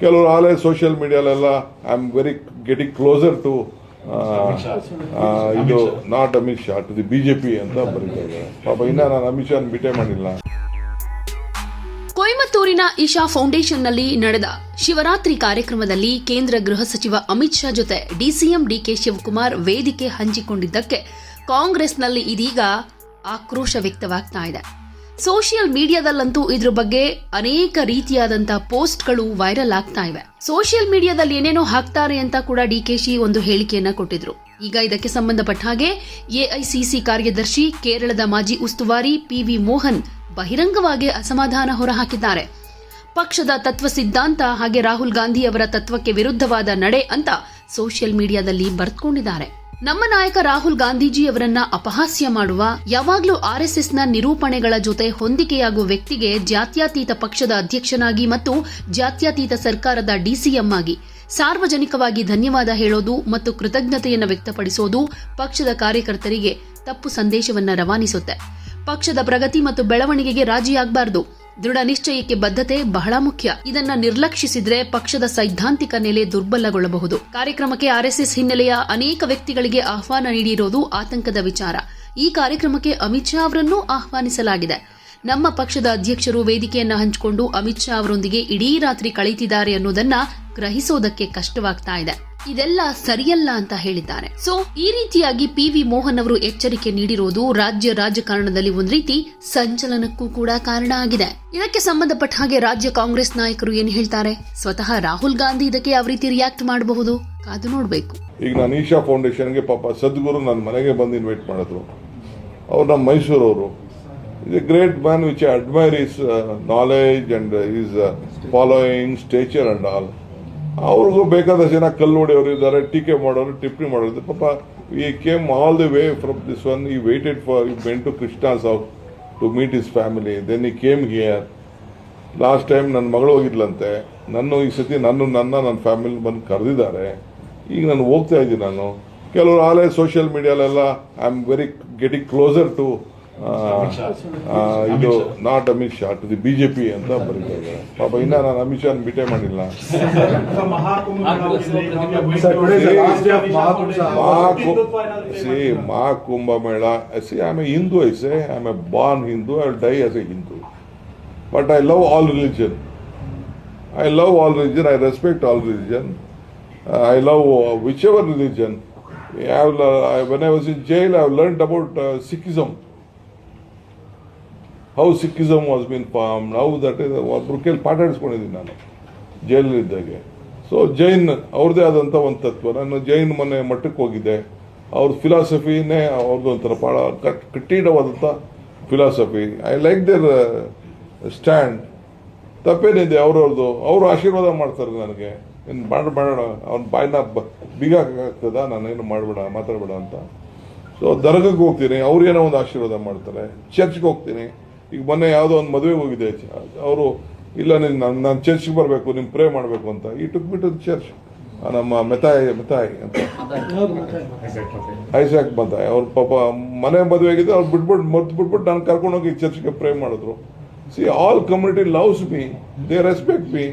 ಕೆಲವರು ಆಲೇ ಸೋಷಿಯಲ್ ಮೀಡಿಯಾಲೆಲ್ಲ I am very getting closer to ಇದು not Amit Shah to the BJP ಅಂತ ಬರೀತಾ ಇದ್ದಾರೆ. ಪಾಪ ಇನ್ನ ನಾನು ಅಮಿತ್ ಶಾ ಭೇಟಿ ಮಾಡಿಲ್ಲ. ಕೊಯಮತ್ತೂರಿನ ಇಶಾ ಫೌಂಡೇಶನ್ನಲ್ಲಿ ನಡೆದ ಶಿವರಾತ್ರಿ ಕಾರ್ಯಕ್ರಮದಲ್ಲಿ ಕೇಂದ್ರ ಗೃಹ ಸಚಿವ ಅಮಿತ್ ಶಾ ಜೊತೆ ಡಿಸಿಎಂ ಡಿಕೆ ಶಿವಕುಮಾರ್ ವೇದಿಕೆ ಹಂಚಿಕೊಂಡಿದ್ದಕ್ಕೆ ಕಾಂಗ್ರೆಸ್ನಲ್ಲಿ ಇದೀಗ ಆಕ್ರೋಶ ವ್ಯಕ್ತವಾಗ್ತಾ ಇದೆ. ಸೋಷಿಯಲ್ ಮೀಡಿಯಾದಲ್ಲಂತೂ ಇದ್ರ ಬಗ್ಗೆ ಅನೇಕ ರೀತಿಯಾದಂತಹ ಪೋಸ್ಟ್ಗಳು ವೈರಲ್ ಆಗ್ತಾ ಇವೆ. ಸೋಷಿಯಲ್ ಮೀಡಿಯಾದಲ್ಲಿ ಏನೇನೋ ಹಾಕ್ತಾರೆ ಅಂತ ಕೂಡ ಡಿಕೆಶಿ ಒಂದು ಹೇಳಿಕೆಯನ್ನ ಕೊಟ್ಟಿದ್ರು. ಈಗ ಇದಕ್ಕೆ ಸಂಬಂಧಪಟ್ಟ ಹಾಗೆ ಎಐಸಿಸಿ ಕಾರ್ಯದರ್ಶಿ ಕೇರಳದ ಮಾಜಿ ಉಸ್ತುವಾರಿ ಪಿವಿ ಮೋಹನ್ ಬಹಿರಂಗವಾಗಿ ಅಸಮಾಧಾನ ಹೊರಹಾಕಿದ್ದಾರೆ. ಪಕ್ಷದ ತತ್ವ ಸಿದ್ಧಾಂತ ಹಾಗೆ ರಾಹುಲ್ ಗಾಂಧಿ ಅವರ ತತ್ವಕ್ಕೆ ವಿರುದ್ಧವಾದ ನಡೆ ಅಂತ ಸೋಷಿಯಲ್ ಮೀಡಿಯಾದಲ್ಲಿ ಬರೆದುಕೊಂಡಿದ್ದಾರೆ. ನಮ್ಮ ನಾಯಕ ರಾಹುಲ್ ಗಾಂಧೀಜಿ ಅವರನ್ನ ಅಪಹಾಸ್ಯ ಮಾಡುವ, ಯಾವಾಗಲೂ ಆರ್ಎಸ್ಎಸ್ನ ನಿರೂಪಣೆಗಳ ಜೊತೆ ಹೊಂದಿಕೆಯಾಗುವ ವ್ಯಕ್ತಿಗೆ ಜಾತ್ಯತೀತ ಪಕ್ಷದ ಅಧ್ಯಕ್ಷನಾಗಿ ಮತ್ತು ಜಾತ್ಯತೀತ ಸರ್ಕಾರದ ಡಿಸಿಎಂ ಆಗಿ ಸಾರ್ವಜನಿಕವಾಗಿ ಧನ್ಯವಾದ ಹೇಳೋದು ಮತ್ತು ಕೃತಜ್ಞತೆಯನ್ನು ವ್ಯಕ್ತಪಡಿಸೋದು ಪಕ್ಷದ ಕಾರ್ಯಕರ್ತರಿಗೆ ತಪ್ಪು ಸಂದೇಶವನ್ನ ರವಾನಿಸುತ್ತೆ. ಪಕ್ಷದ ಪ್ರಗತಿ ಮತ್ತು ಬೆಳವಣಿಗೆಗೆ ರಾಜಿಯಾಗಬಾರದು. ದೃಢ ನಿಶ್ಚಯಕ್ಕೆ ಬದ್ಧತೆ ಬಹಳ ಮುಖ್ಯ. ಇದನ್ನ ನಿರ್ಲಕ್ಷಿಸಿದ್ರೆ ಪಕ್ಷದ ಸೈದ್ಧಾಂತಿಕ ನೆಲೆ ದುರ್ಬಲಗೊಳ್ಳಬಹುದು. ಕಾರ್ಯಕ್ರಮಕ್ಕೆ ಆರ್ಎಸ್ಎಸ್ ಹಿನ್ನೆಲೆಯ ಅನೇಕ ವ್ಯಕ್ತಿಗಳಿಗೆ ಆಹ್ವಾನ ನೀಡಿರೋದು ಆತಂಕದ ವಿಚಾರ. ಈ ಕಾರ್ಯಕ್ರಮಕ್ಕೆ ಅಮಿತ್ ಶಾ ಅವರನ್ನೂ ಆಹ್ವಾನಿಸಲಾಗಿದೆ. ನಮ್ಮ ಪಕ್ಷದ ಅಧ್ಯಕ್ಷರು ವೇದಿಕೆಯನ್ನ ಹಂಚಿಕೊಂಡು ಅಮಿತ್ ಶಾ ಅವರೊಂದಿಗೆ ಇಡೀ ರಾತ್ರಿ ಕಳೆದಿದ್ದಾರೆ ಅನ್ನೋದನ್ನ ಗ್ರಹಿಸೋದಕ್ಕೆ ಕಷ್ಟವಾಗ್ತಾ ಇದೆ. ಇದೆಲ್ಲ ಸರಿಯಲ್ಲ ಅಂತ ಹೇಳಿದ್ದಾರೆ. ಸೊ ಈ ರೀತಿಯಾಗಿ ಪಿವಿ ಮೋಹನ್ ಅವರು ಎಚ್ಚರಿಕೆ ನೀಡಿರೋದು ರಾಜ್ಯ ರಾಜಕಾರಣದಲ್ಲಿ ಒಂದ್ ರೀತಿ ಸಂಚಲನಕ್ಕೂ ಕೂಡ ಕಾರಣ ಆಗಿದೆ. ಇದಕ್ಕೆ ಸಂಬಂಧಪಟ್ಟ ಹಾಗೆ ರಾಜ್ಯ ಕಾಂಗ್ರೆಸ್ ನಾಯಕರು ಏನ್ ಹೇಳ್ತಾರೆ, ಸ್ವತಃ ರಾಹುಲ್ ಗಾಂಧಿ ಇದಕ್ಕೆ ಯಾವ ರೀತಿ ರಿಯಾಕ್ಟ್ ಮಾಡಬಹುದು, ಕಾದು ನೋಡ್ಬೇಕು. ಈಗ ನಾನು ಈಶಾ ಫೌಂಡೇಶನ್ಗೆ ಪಾಪ ಸದ್ಗುರು ನನ್ನ ಮನೆಗೆ ಬಂದು ಇನ್ವೈಟ್ ಮಾಡಿದ್ರು. ಅವ್ರು ನಮ್ಮ ಮೈಸೂರವರು. is a great man which I admire his knowledge and his following, stature and all. ಅವ್ರಿಗೂ ಬೇಕಾದಷ್ಟು ಜನ ಕಲ್ಲು ಹೊಡೆಯವರು ಇದ್ದಾರೆ, ಟೀಕೆ ಮಾಡೋರು, ಟಿಪ್ಪಣಿ ಮಾಡೋರು. ಪಾಪ he came all the way from this one. He waited for went to Krishna's house to meet his family. Then he came here. Last time ನನ್ನ ಮಗಳು ಹೋಗಿದ್ಲಂತೆ. ಈ ಸತಿ ನನ್ನ ಫ್ಯಾಮಿಲಿ ಬಂದು ಕರೆದಿದ್ದಾರೆ. ಈಗ ನಾನು ಹೋಗ್ತಾ ಇದ್ದೀನಿ. ನಾನು ಕೆಲವರು ಆಲೇ ಸೋಷಿಯಲ್ ಮೀಡಿಯಾಲೆಲ್ಲ I am very getting closer to ಇದು not Amit Shah to the BJP ಅಂತ ಬರೀತಾ ಇದ್ದಾರೆ. ಪಾಪ ಇನ್ನ ನಾನು ಅಮಿತ್ ಶಾ ಭೇಟಿ ಮಾಡಿಲ್ಲ. ಮಹಾಕುಂಭ ಮೇಳ. I am A Hindu. I am A Born Hindu. I will die as A Hindu. But I love all religion. I respect all religion. I love whichever religion. When I was in jail, I have learned about Sikhism. How Sikhism was being formed. How that is ಒಬ್ರು ಕೇಳಿ ಪಾಠ ಹಿಡಿಸ್ಕೊಂಡಿದ್ದೀನಿ ನಾನು ಜೈಲಲ್ಲಿದ್ದಾಗೆ. So Jain ಅವ್ರದ್ದೇ ಆದಂಥ ಒಂದು ತತ್ವ. ನಾನು ಜೈನ್ ಮೊನ್ನೆ ಮಠಕ್ಕೆ ಹೋಗಿದ್ದೆ. ಅವ್ರ ಫಿಲಾಸಫಿನೇ ಅವ್ರದ್ದು ಒಂಥರ ಭಾಳ ಕಠಿಣವಾದಂಥ philosophy. I like their stand. ತಪ್ಪೇನಿದೆ ಅವ್ರವ್ರದ್ದು. ಅವರು ಆಶೀರ್ವಾದ ಮಾಡ್ತಾರೆ ನನಗೆ. ಏನು ಮಾಡೋಣ ಅವ್ನ ಬಾಯಿನ ಬೀಗಾಗ್ತದ, ನಾನೇನು ಮಾಡಬೇಡ, ಮಾತಾಡಬೇಡ ಅಂತ. ಸೊ ದರ್ಗಕ್ಕೆ ಹೋಗ್ತೀನಿ, ಅವ್ರೇನೋ ಒಂದು ಆಶೀರ್ವಾದ ಮಾಡ್ತಾರೆ. ಚರ್ಚ್ಗೆ ಹೋಗ್ತೀನಿ. ಈಗ ಮೊನ್ನೆ ಯಾವುದೋ ಒಂದು ಮದುವೆಗೆ ಹೋಗಿದೆ. ಅವರು ಇಲ್ಲ ನಾನು ಚರ್ಚ್ಗೆ ಬರಬೇಕು, ನಿಮ್ಗೆ ಪ್ರೇ ಮಾಡಬೇಕು ಅಂತ. ಈ ಟುಕ್ ಬಿಟ್ಟು ಚರ್ಚ್ ನಮ್ಮ ಮೆತಾಯ್ ಅಂತ ಐಸಾಕ್ ಮತಾಯ್ ಅವ್ರ ಪಾಪ ಮನೆ ಮದುವೆ ಆಗಿದೆ. ಅವ್ರು ಬಿಟ್ಬಿಟ್ಟು ನಾನು ಕರ್ಕೊಂಡೋಗಿ ಚರ್ಚ್ಗೆ ಪ್ರೇ ಮಾಡಿದ್ರು. C all community loves me, they respect me.